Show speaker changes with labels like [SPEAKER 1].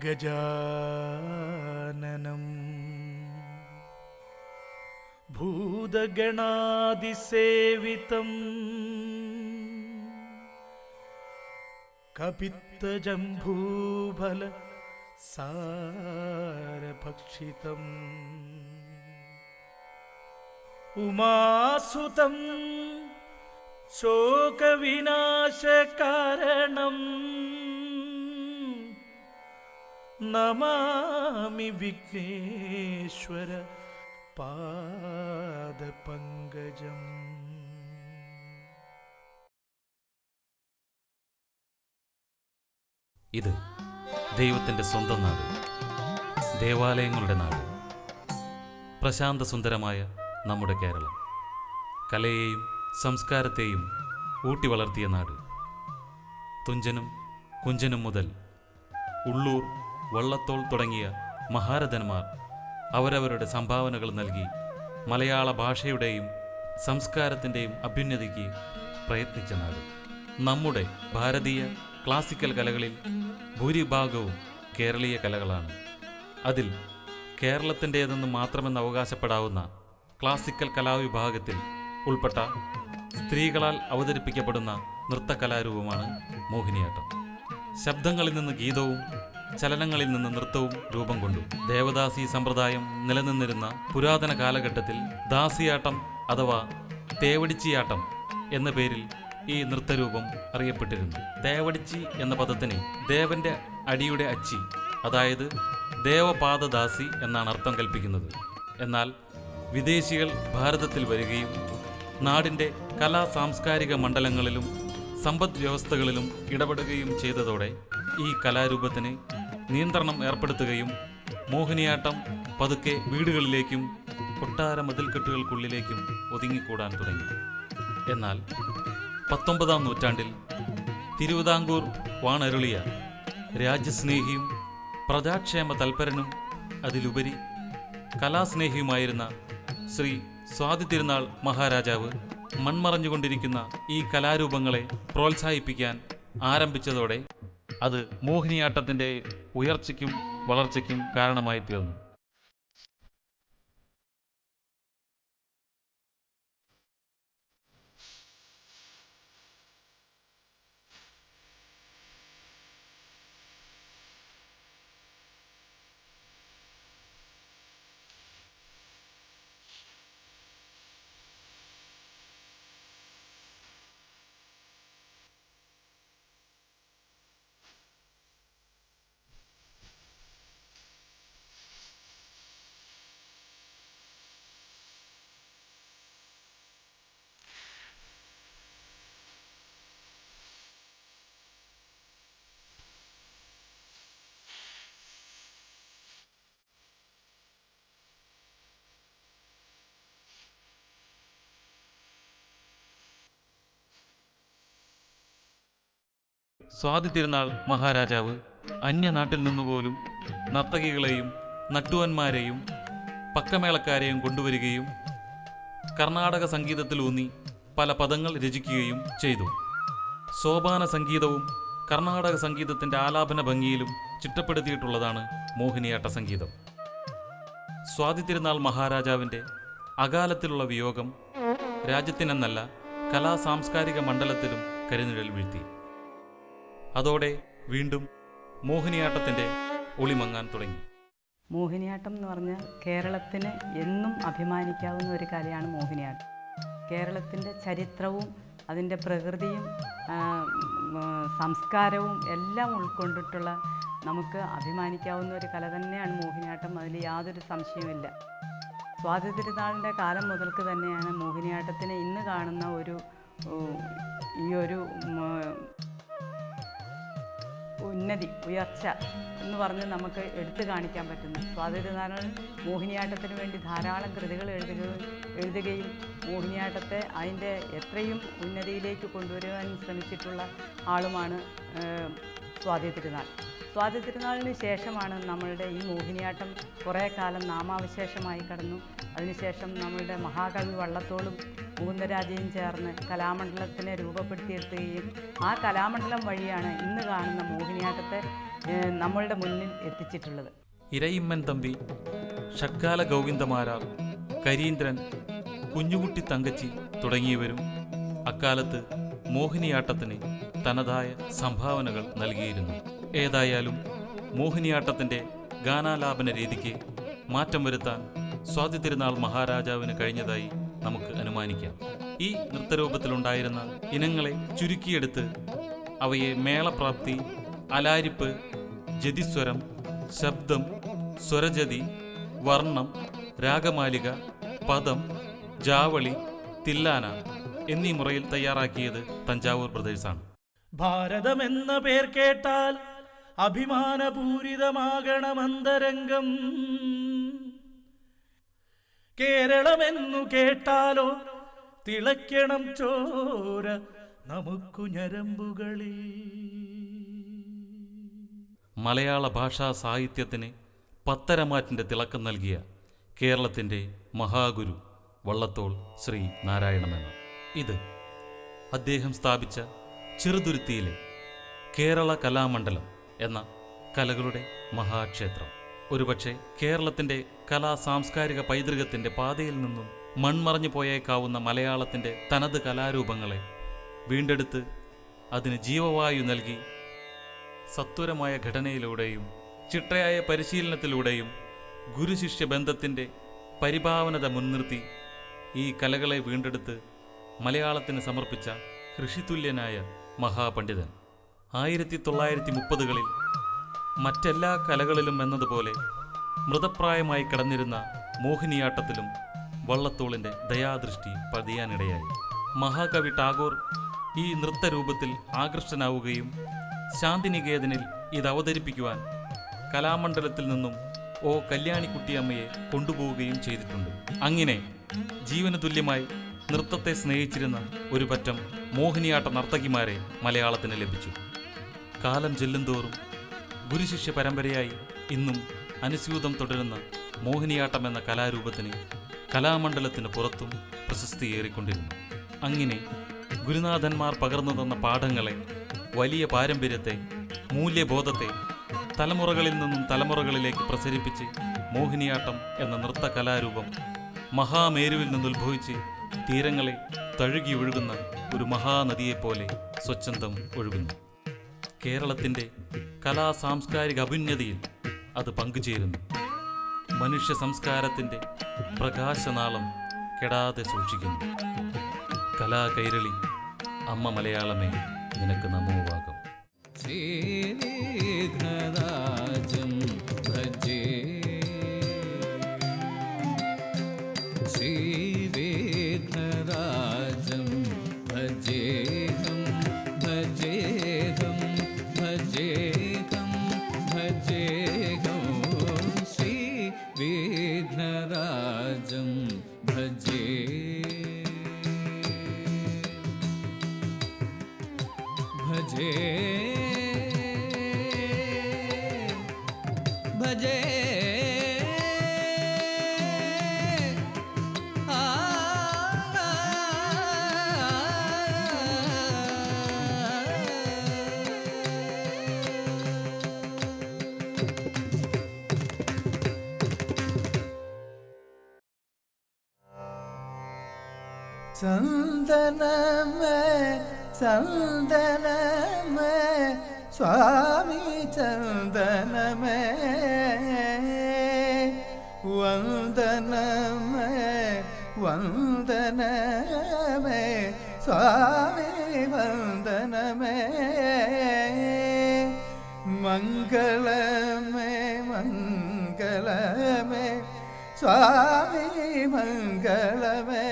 [SPEAKER 1] ഗജാനനം ഭൂതഗണാതിസേവിതം കപിത്തജംഭൂഫല സാരഭക്ഷിതം ഉമാസുതം ശോകവിനാശകാരണം നമാമി വിഘ്നേശ്വര പാദപങ്കജം.
[SPEAKER 2] ഇത് ദൈവത്തിൻ്റെ സ്വന്തം നാട്, ദേവാലയങ്ങളുടെ നാട്, പ്രശാന്ത സുന്ദരമായ നമ്മുടെ കേരളം, കലയെയും സംസ്കാരത്തെയും ഊട്ടി വളർത്തിയ നാട്. തുഞ്ചനും കുഞ്ചനും മുതൽ ഉള്ളൂർ, വള്ളത്തോൾ തുടങ്ങിയ മഹാരഥന്മാർ അവരവരുടെ സംഭാവനകൾ നൽകി മലയാള ഭാഷയുടെയും സംസ്കാരത്തിൻ്റെയും അഭ്യുന്നതിക്ക് പ്രയത്നിച്ച നാട്. നമ്മുടെ ഭാരതീയ ക്ലാസിക്കൽ കലകളിൽ ഭൂരിഭാഗവും കേരളീയ കലകളാണ്. അതിൽ കേരളത്തിൻ്റേതെന്ന് മാത്രമെന്ന് അവകാശപ്പെടാവുന്ന ക്ലാസിക്കൽ കലാവിഭാഗത്തിൽ ഉൾപ്പെട്ട സ്ത്രീകളാൽ അവതരിപ്പിക്കപ്പെടുന്ന നൃത്തകലാരൂപമാണ് മോഹിനിയാട്ടം. ശബ്ദങ്ങളിൽ നിന്ന് ഗീതവും ചലനങ്ങളിൽ നിന്ന് നൃത്തവും രൂപം കൊണ്ടു. ദേവദാസി സമ്പ്രദായം നിലനിന്നിരുന്ന പുരാതന കാലഘട്ടത്തിൽ ദാസിയാട്ടം അഥവാ തേവടിച്ചിയാട്ടം എന്ന പേരിൽ ഈ നൃത്തരൂപം അറിയപ്പെട്ടിരുന്നു. തേവടിച്ചി എന്ന പദത്തിന് ദേവന്റെ അടിയുടെ അച്ചി, അതായത് ദേവപാദദാസി എന്നാണ് അർത്ഥം കൽപ്പിക്കുന്നത്. എന്നാൽ വിദേശികൾ ഭാരതത്തിൽ വരികയും നാടിൻ്റെ കലാ സാംസ്കാരിക മണ്ഡലങ്ങളിലും സമ്പദ് വ്യവസ്ഥകളിലും ഇടപെടുകയും ചെയ്തതോടെ ഈ കലാരൂപത്തിന് നിയന്ത്രണം ഏർപ്പെടുത്തുകയും മോഹിനിയാട്ടം പതുക്കെ വീടുകളിലേക്കും കൊട്ടാര മതിൽക്കെട്ടുകൾക്കുള്ളിലേക്കും ഒതുങ്ങിക്കൂടാൻ തുടങ്ങി. എന്നാൽ 19-ാം നൂറ്റാണ്ടിൽ തിരുവിതാംകൂർ വാണരുളിയ രാജ്യസ്നേഹിയും പ്രജാക്ഷേമ തൽപരനും അതിലുപരി കലാസ്നേഹിയുമായിരുന്ന ശ്രീ സ്വാതി തിരുനാൾ മഹാരാജാവ് മൺമറഞ്ഞുകൊണ്ടിരിക്കുന്ന ഈ കലാരൂപങ്ങളെ പ്രോത്സാഹിപ്പിക്കാൻ ആരംഭിച്ചതോടെ അത് മോഹിനിയാട്ടത്തിൻ്റെ ഉയർച്ചയ്ക്കും വളർച്ചയ്ക്കും കാരണമായി തീർന്നു. സ്വാതി തിരുനാൾ മഹാരാജാവ് അന്യനാട്ടിൽ നിന്നുപോലും നർത്തകികളെയും നട്ടുവന്മാരെയും പക്കമേളക്കാരെയും കൊണ്ടുവരികയും കർണാടക സംഗീതത്തിലൂന്നി പല പദങ്ങൾ രചിക്കുകയും ചെയ്തു. സോപാന സംഗീതവും കർണാടക സംഗീതത്തിൻ്റെ ആലാപന ഭംഗിയിലും ചിട്ടപ്പെടുത്തിയിട്ടുള്ളതാണ് മോഹിനിയാട്ട സംഗീതം. സ്വാതി തിരുനാൾ മഹാരാജാവിൻ്റെ അകാലത്തിലുള്ള വിയോഗം രാജ്യത്തിനെന്നല്ല കലാ സാംസ്കാരിക മണ്ഡലത്തിലും കരിനിഴൽ വീഴ്ത്തി. അതോടെ വീണ്ടും മോഹിനിയാട്ടത്തിൻ്റെ ഒളിമങ്ങാൻ തുടങ്ങി.
[SPEAKER 3] മോഹിനിയാട്ടം എന്ന് പറഞ്ഞാൽ കേരളത്തിന് എന്നും അഭിമാനിക്കാവുന്ന ഒരു കലയാണ് മോഹിനിയാട്ടം. കേരളത്തിൻ്റെ ചരിത്രവും അതിൻ്റെ പ്രകൃതിയും സംസ്കാരവും എല്ലാം ഉൾക്കൊണ്ടിട്ടുള്ള നമുക്ക് അഭിമാനിക്കാവുന്ന ഒരു കല തന്നെയാണ് മോഹിനിയാട്ടം. അതിൽ യാതൊരു സംശയവുമില്ല. സ്വാതി തിരുനാളിൻ്റെ കാലം മുതൽക്ക് തന്നെയാണ് മോഹിനിയാട്ടത്തിന് ഇന്ന് കാണുന്ന ഈ ഒരു ഉയർച്ച എന്ന് പറഞ്ഞ് നമുക്ക് എടുത്തു കാണിക്കാൻ പറ്റുന്നു. സ്വാതി തിരുനാൾ മോഹിനിയാട്ടത്തിന് വേണ്ടി ധാരാളം കൃതികൾ എഴുതുകയും മോഹിനിയാട്ടത്തെ അതിൻ്റെ എത്രയും ഉന്നതിയിലേക്ക് കൊണ്ടുവരുവാൻ ശ്രമിച്ചിട്ടുള്ള ആളുമാണ് സ്വാതി തിരുനാൾ. സ്വാതി തിരുനാളിന് ശേഷമാണ് നമ്മളുടെ ഈ മോഹിനിയാട്ടം കുറേ കാലം നാമാവശേഷമായി കടന്നു. അതിനുശേഷം നമ്മളുടെ മഹാകവി വള്ളത്തോളും മുകുന്ദരാജയും ചേർന്ന് കലാമണ്ഡലത്തിനെ രൂപപ്പെടുത്തിയെടുക്കുകയും ആ കലാമണ്ഡലം വഴിയാണ് ഇന്ന് കാണുന്ന മോഹിനിയാട്ടത്തെ നമ്മളുടെ മുന്നിൽ എത്തിച്ചിട്ടുള്ളത്.
[SPEAKER 2] ഇരയിമ്മൻ തമ്പി, ഷക്കാല ഗോവിന്ദമാരാർ, കരീന്ദ്രൻ, കുഞ്ഞുകുട്ടി തങ്കച്ചി തുടങ്ങിയവരും അക്കാലത്ത് മോഹിനിയാട്ടത്തിന് തനതായ സംഭാവനകൾ നൽകിയിരുന്നു. ഏതായാലും മോഹിനിയാട്ടത്തിൻ്റെ ഗാനാലാപന രീതിക്ക് മാറ്റം വരുത്താൻ സ്വാതി തിരുനാൾ മഹാരാജാവിന് കഴിഞ്ഞതായി നമുക്ക് അനുമാനിക്കാം. ഈ നൃത്തരൂപത്തിലുണ്ടായിരുന്ന ഇനങ്ങളെ ചുരുക്കിയെടുത്ത് അവയെ മേളപ്രാപ്തി, അലാരിപ്പ്, ജതിസ്വരം, ശബ്ദം, സ്വരജതി, വർണ്ണം, രാഗമാലിക, പദം, ജാവളി, തില്ലാന എന്നീ മുറയിൽ തയ്യാറാക്കിയത് തഞ്ചാവൂർ ബ്രദേഴ്സാണ്.
[SPEAKER 1] ഭാരതമെന്ന പേർ കേട്ടാൽ അഭിമാനപൂരിതമാകണമന്തരംഗം. കേരളമെന്നു കേട്ടാലോ തിളയ്ക്കണം ചോര നമുക്കു ഞരമ്പുകളിൽ.
[SPEAKER 2] മലയാള ഭാഷാ സാഹിത്യത്തിന് പത്തരമാറ്റിൻ്റെ തിളക്കം നൽകിയ കേരളത്തിൻ്റെ മഹാഗുരു വള്ളത്തോൾ ശ്രീ നാരായണമേനോൻ. ഇത് അദ്ദേഹം സ്ഥാപിച്ച ചെറുതുരുത്തിയിലെ കേരള കലാമണ്ഡലം എന്ന കലകളുടെ മഹാക്ഷേത്രം ഒരുപക്ഷെ കേരളത്തിൻ്റെ കലാ സാംസ്കാരിക പൈതൃകത്തിൻ്റെ പാതയിൽ നിന്നും മൺമറഞ്ഞു പോയേക്കാവുന്ന മലയാളത്തിൻ്റെ തനത് കലാരൂപങ്ങളെ വീണ്ടെടുത്ത് അതിന് ജീവവായു നൽകി സത്വരമായ ഘടനയിലൂടെയും ചിട്ടയായ പരിശീലനത്തിലൂടെയും ഗുരുശിഷ്യ ബന്ധത്തിൻ്റെ പരിഭാവനത മുൻനിർത്തി ഈ കലകളെ വീണ്ടെടുത്ത് മലയാളത്തിന് സമർപ്പിച്ച ഋഷിതുല്യനായ മഹാപണ്ഡിതൻ. 1930കളിൽ മറ്റെല്ലാ കലകളിലും എന്നതുപോലെ മൃതപ്രായമായി കിടന്നിരുന്ന മോഹിനിയാട്ടത്തിലും വള്ളത്തോളിൻ്റെ ദയാദൃഷ്ടി പതിയാനിടയായി. മഹാകവി ടാഗോർ ഈ നൃത്തരൂപത്തിൽ ആകൃഷ്ടനാവുകയും ശാന്തിനികേതനിൽ ഇത് അവതരിപ്പിക്കുവാൻ കലാമണ്ഡലത്തിൽ നിന്നും ഓ കല്യാണിക്കുട്ടിയമ്മയെ കൊണ്ടുപോവുകയും ചെയ്തിട്ടുണ്ട്. അങ്ങനെ ജീവന് തുല്യമായി നൃത്തത്തെ സ്നേഹിച്ചിരുന്ന ഒരു പറ്റം മോഹിനിയാട്ട നർത്തകിമാരെ മലയാളത്തിന് ലഭിച്ചു. കാലം ചെല്ലുന്തോറും ഗുരുശിഷ്യ പരമ്പരയായി ഇന്നും അനുസ്യൂതം തുടരുന്ന മോഹിനിയാട്ടം എന്ന കലാരൂപത്തിന് കലാമണ്ഡലത്തിന് പുറത്തും പ്രശസ്തിയേറിക്കൊണ്ടിരുന്നു. അങ്ങനെ ഗുരുനാഥന്മാർ പകർന്നു തന്ന പാഠങ്ങളെ, വലിയ പാരമ്പര്യത്തെ, മൂല്യബോധത്തെ തലമുറകളിൽ നിന്നും തലമുറകളിലേക്ക് പ്രസരിപ്പിച്ച് മോഹിനിയാട്ടം എന്ന നൃത്ത കലാരൂപം മഹാമേരുവിൽ നിന്നുദ്ഭവിച്ച് തീരങ്ങളെ തഴുകി ഒഴുകുന്ന ഒരു മഹാനദിയെപ്പോലെ സ്വച്ഛന്തം ഒഴുകുന്നു. കേരളത്തിൻ്റെ കലാ സാംസ്കാരിക അഭുന്യതയിൽ അത് പങ്കുചേരുന്നു. മനുഷ്യ സംസ്കാരത്തിൻ്റെ പ്രകാശനാളം കെടാതെ സൂക്ഷിക്കുന്നു. കലാകൈരളി അമ്മ മലയാളമേ നിനക്ക് നമോവാകം.
[SPEAKER 4] ശ്രീവിഘ്നരാജം ഭജേ, ശ്രീവിഘ്നരാജം ഭജേഹം ഭജേഹം ഭജേഹം ഭജേഹം ശ്രീവിഘ്നരാജം ഭജേ ഭജേ ഭജേ
[SPEAKER 5] ചന്ദനമേ ചന്ദനമേ സ്വാമി ചന്ദനമേ വന്ദനമേ വന്ദനമേ സ്വാമി വന്ദനമേ മംഗളമേ മംഗളമേ സ്വാമി മംഗളമേ